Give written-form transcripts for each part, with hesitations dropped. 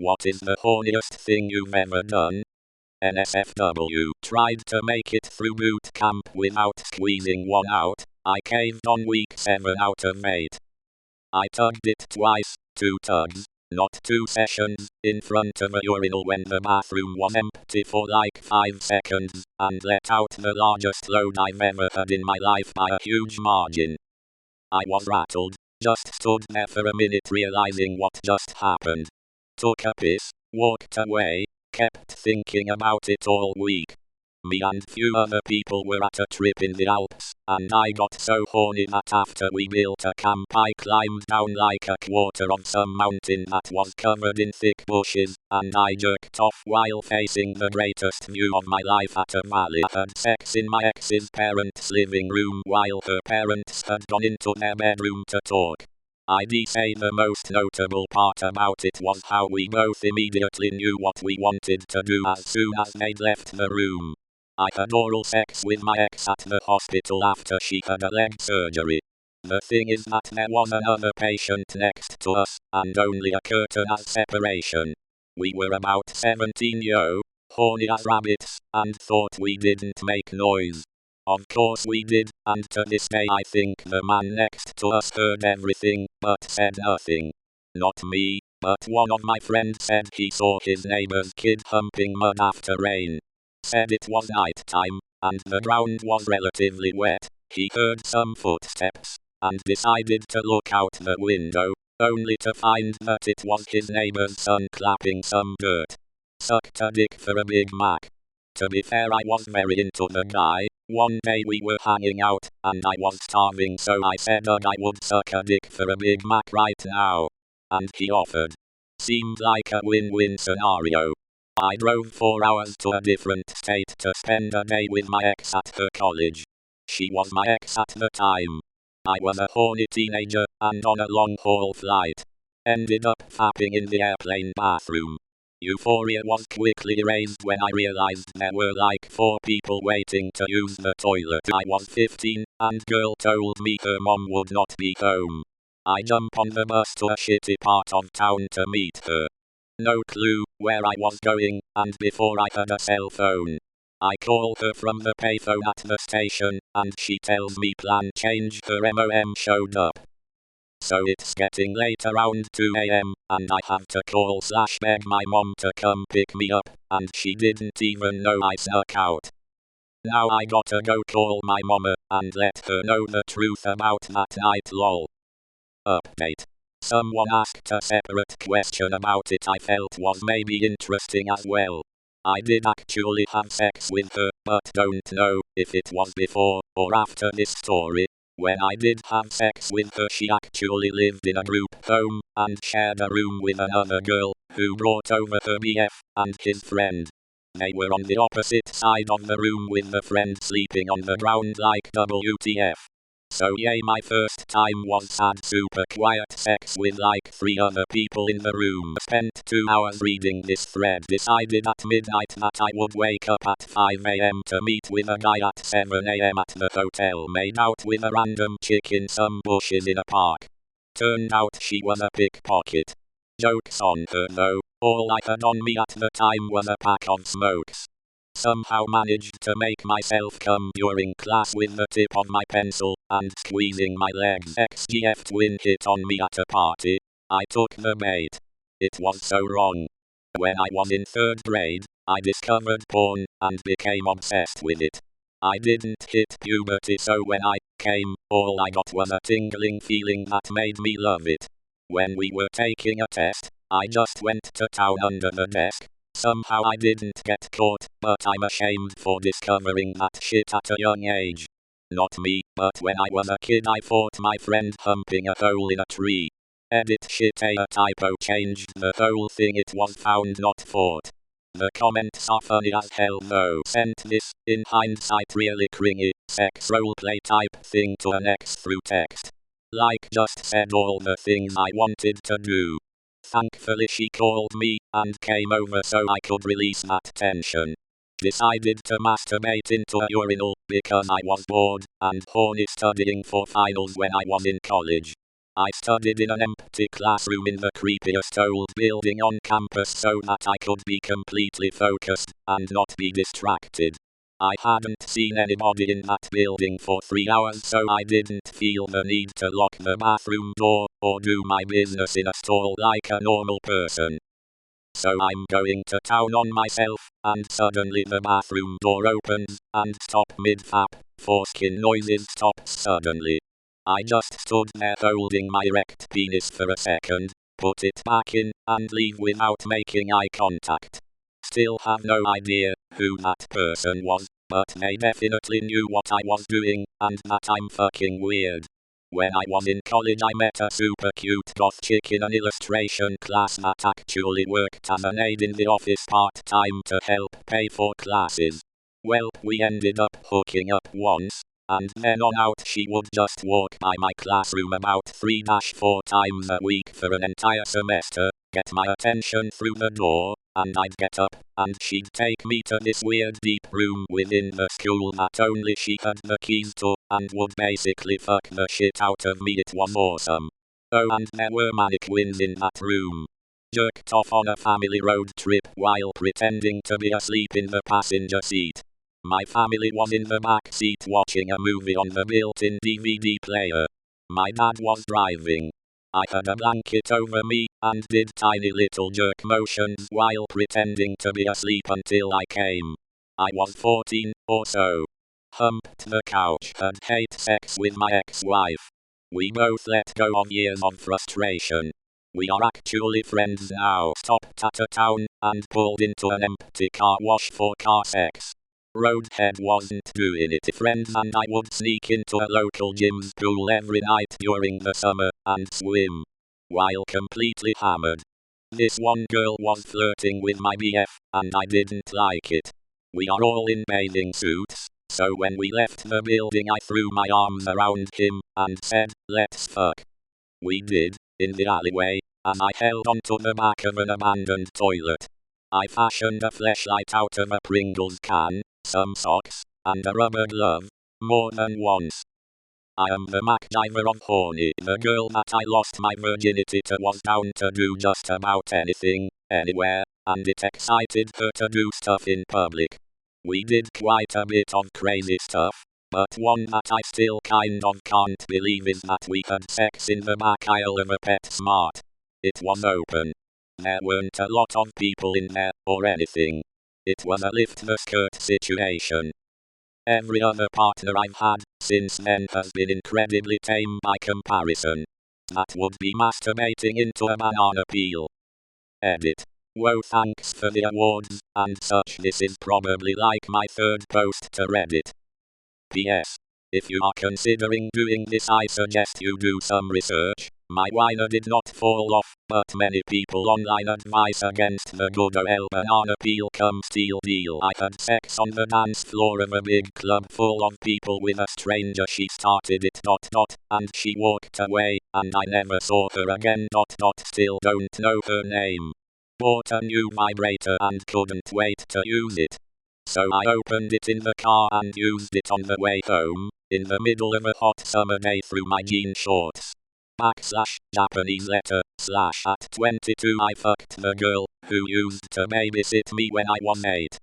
What is the horniest thing you've ever done? NSFW tried to make it through boot camp without squeezing one out. I caved on week 7 out of 8. I tugged it twice, 2 tugs, not 2 sessions, in front of a urinal when the bathroom was empty for like 5 seconds, and let out the largest load I've ever had in my life by a huge margin. I was rattled, just stood there for a minute realizing what just happened. Took a piss, walked away, kept thinking about it all week. Me and few other people were at a trip in the Alps, and I got so horny that after we built a camp I climbed down like a quarter of some mountain that was covered in thick bushes, and I jerked off while facing the greatest view of my life at a valley. I had sex in my ex's parents' living room while her parents had gone into their bedroom to talk. I'd say the most notable part about it was how we both immediately knew what we wanted to do as soon as they'd left the room. I had oral sex with my ex at the hospital after she had a leg surgery. The thing is that there was another patient next to us, and only a curtain as separation. We were about 17 horny as rabbits, and thought we didn't make noise. Of course we did, and to this day I think the man next to us heard everything, but said nothing. Not me, but one of my friends said he saw his neighbor's kid humping mud after rain. Said it was night time, and the ground was relatively wet. He heard some footsteps, and decided to look out the window, only to find that it was his neighbor's son clapping some dirt. Sucked a dick for a Big Mac. To be fair, I was very into the guy. One day we were hanging out, and I was starving, so I said I would suck a dick for a Big Mac right now. And he offered. Seemed like a win-win scenario. I drove 4 hours to a different state to spend a day with my ex at her college. She was my ex at the time. I was a horny teenager, and on a long-haul flight. Ended up fapping in the airplane bathroom. Euphoria was quickly erased when I realized there were like 4 people waiting to use the toilet. I was 15, and girl told me her mom would not be home. I jump on the bus to a shitty part of town to meet her. No clue where I was going, and before I had a cell phone. I call her from the payphone at the station, and she tells me plan change, her MOM showed up. So it's getting late around 2 AM, and I have to call/beg my mom to come pick me up, and she didn't even know I snuck out. Now I gotta go call my mama, and let her know the truth about that night lol. Update. Someone asked a separate question about it I felt was maybe interesting as well. I did actually have sex with her, but don't know if it was before or after this story. When I did have sex with her, she actually lived in a group home, and shared a room with another girl, who brought over her BF, and his friend. They were on the opposite side of the room with the friend sleeping on the ground like WTF. So yay, my first time was sad super quiet sex with like 3 other people in the room. Spent 2 hours reading this thread. Decided at midnight that I would wake up at 5 AM to meet with a guy at 7 AM at the hotel. Made out with a random chick in some bushes in a park. Turned out she was a pickpocket. Jokes on her though, all I had on me at the time was a pack of smokes. Somehow managed to make myself come during class with the tip of my pencil, and squeezing my legs. XGF twin hit on me at a party. I took the bait. It was so wrong. When I was in 3rd grade, I discovered porn, and became obsessed with it. I didn't hit puberty, so when I came, all I got was a tingling feeling that made me love it. When we were taking a test, I just went to town under the desk. Somehow I didn't get caught, but I'm ashamed for discovering that shit at a young age. Not me, but when I was a kid I fought my friend humping a hole in a tree. Edit shit, a typo changed the whole thing, it was found not fought. The comments are funny as hell though. Sent this, in hindsight really cringy, sex roleplay type thing to an ex through text. Like just said all the things I wanted to do. Thankfully she called me, and came over so I could release that tension. Decided to masturbate into a urinal, because I was bored, and horny studying for finals when I was in college. I studied in an empty classroom in the creepiest old building on campus so that I could be completely focused and not be distracted. I hadn't seen anybody in that building for 3 hours, so I didn't feel the need to lock the bathroom door or do my business in a stall like a normal person. So I'm going to town on myself, and suddenly the bathroom door opens and stop mid-fap. Foreskin noises stops suddenly. I just stood there holding my erect penis for a second, put it back in, and leave without making eye contact. Still have no idea who that person was, but they definitely knew what I was doing, and that I'm fucking weird. When I was in college I met a super cute goth chick in an illustration class that actually worked as an aide in the office part-time to help pay for classes. Well, we ended up hooking up once, and then on out she would just walk by my classroom about 3-4 times a week for an entire semester, get my attention through the door, and I'd get up, and she'd take me to this weird deep room within the school that only she had the keys to, and would basically fuck the shit out of me. It was awesome. Oh, and there were mannequins in that room. Jerked off on a family road trip while pretending to be asleep in the passenger seat. My family was in the back seat watching a movie on the built-in DVD player. My dad was driving. I had a blanket over me, and did tiny little jerk motions while pretending to be asleep until I came. I was 14 or so. Humped the couch, had hate sex with my ex-wife. We both let go of years of frustration. We are actually friends now. Stopped at a town, and pulled into an empty car wash for car sex. Roadhead wasn't doing it. Friends and I would sneak into a local gym's pool every night during the summer, and swim. While completely hammered. This one girl was flirting with my BF, and I didn't like it. We are all in bathing suits, so when we left the building I threw my arms around him, and said, "Let's fuck." We did, in the alleyway, as I held onto the back of an abandoned toilet. I fashioned a fleshlight out of a Pringles can, some socks, and a rubber glove, more than once. I am the MacGyver of horny. The girl that I lost my virginity to was down to do just about anything, anywhere, and it excited her to do stuff in public. We did quite a bit of crazy stuff, but one that I still kind of can't believe is that we had sex in the back aisle of a PetSmart. It was open. There weren't a lot of people in there, or anything. It was a lift the skirt situation. Every other partner I've had since then has been incredibly tame by comparison. That would be masturbating into a banana peel. Edit. Whoa, thanks for the awards and such. This is probably like my third post to Reddit. PS. If you are considering doing this I suggest you do some research. My wiener did not fall off, but many people online advise against the good old banana peel come steal deal. I had sex on the dance floor of a big club full of people with a stranger. She started it ... and she walked away, and I never saw her again ... Still don't know her name. Bought a new vibrator and couldn't wait to use it. So I opened it in the car and used it on the way home, in the middle of a hot summer day through my jean shorts. /Japanese letter / at 22 I fucked the girl who used to babysit me when I was 8.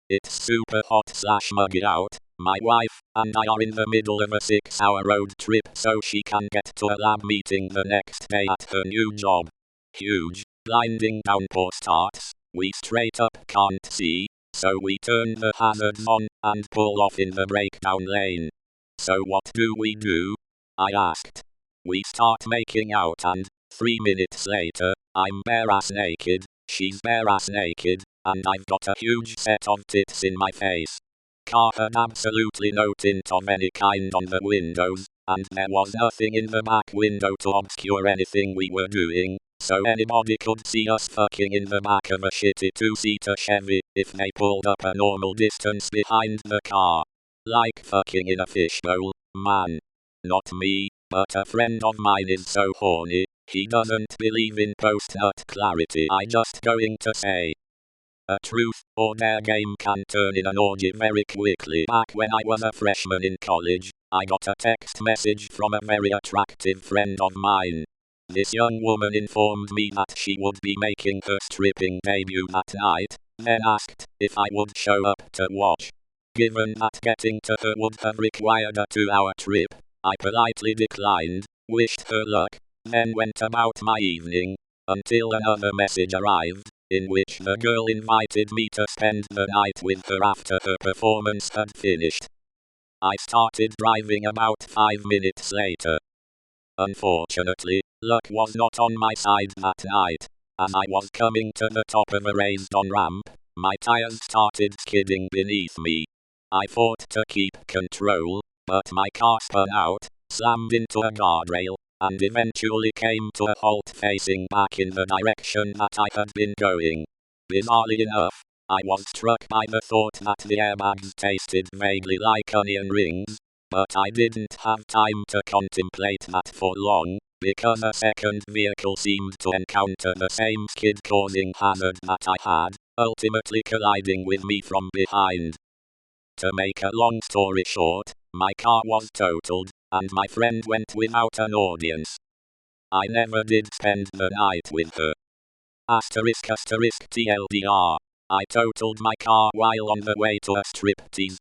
It's super hot / muggy out. My wife and I are in the middle of a 6-hour road trip so she can get to a lab meeting the next day at her new job. Huge, blinding downpour starts. We straight up can't see, so we turn the hazards on and pull off in the breakdown lane. So what do? I asked. We start making out and, 3 minutes later, I'm bare-ass naked, she's bare-ass naked, and I've got a huge set of tits in my face. Car had absolutely no tint of any kind on the windows, and there was nothing in the back window to obscure anything we were doing, so anybody could see us fucking in the back of a shitty 2-seater Chevy if they pulled up a normal distance behind the car. Like fucking in a fishbowl, man. Not me. But a friend of mine is so horny, he doesn't believe in post-nut clarity. I just going to say. A truth or dare game can turn in an orgy very quickly. Back when I was a freshman in college, I got a text message from a very attractive friend of mine. This young woman informed me that she would be making her stripping debut that night, then asked if I would show up to watch. Given that getting to her would have required a 2-hour trip, I politely declined, wished her luck, then went about my evening, until another message arrived, in which the girl invited me to spend the night with her after her performance had finished. I started driving about 5 minutes later. Unfortunately, luck was not on my side that night. As I was coming to the top of a raised on-ramp, my tires started skidding beneath me. I fought to keep control, but my car spun out, slammed into a guardrail, and eventually came to a halt facing back in the direction that I had been going. Bizarrely enough, I was struck by the thought that the airbags tasted vaguely like onion rings, but I didn't have time to contemplate that for long, because a second vehicle seemed to encounter the same skid-causing hazard that I had, ultimately colliding with me from behind. To make a long story short, my car was totaled, and my friend went without an audience. I never did spend the night with her. **TLDR. I totaled my car while on the way to a striptease.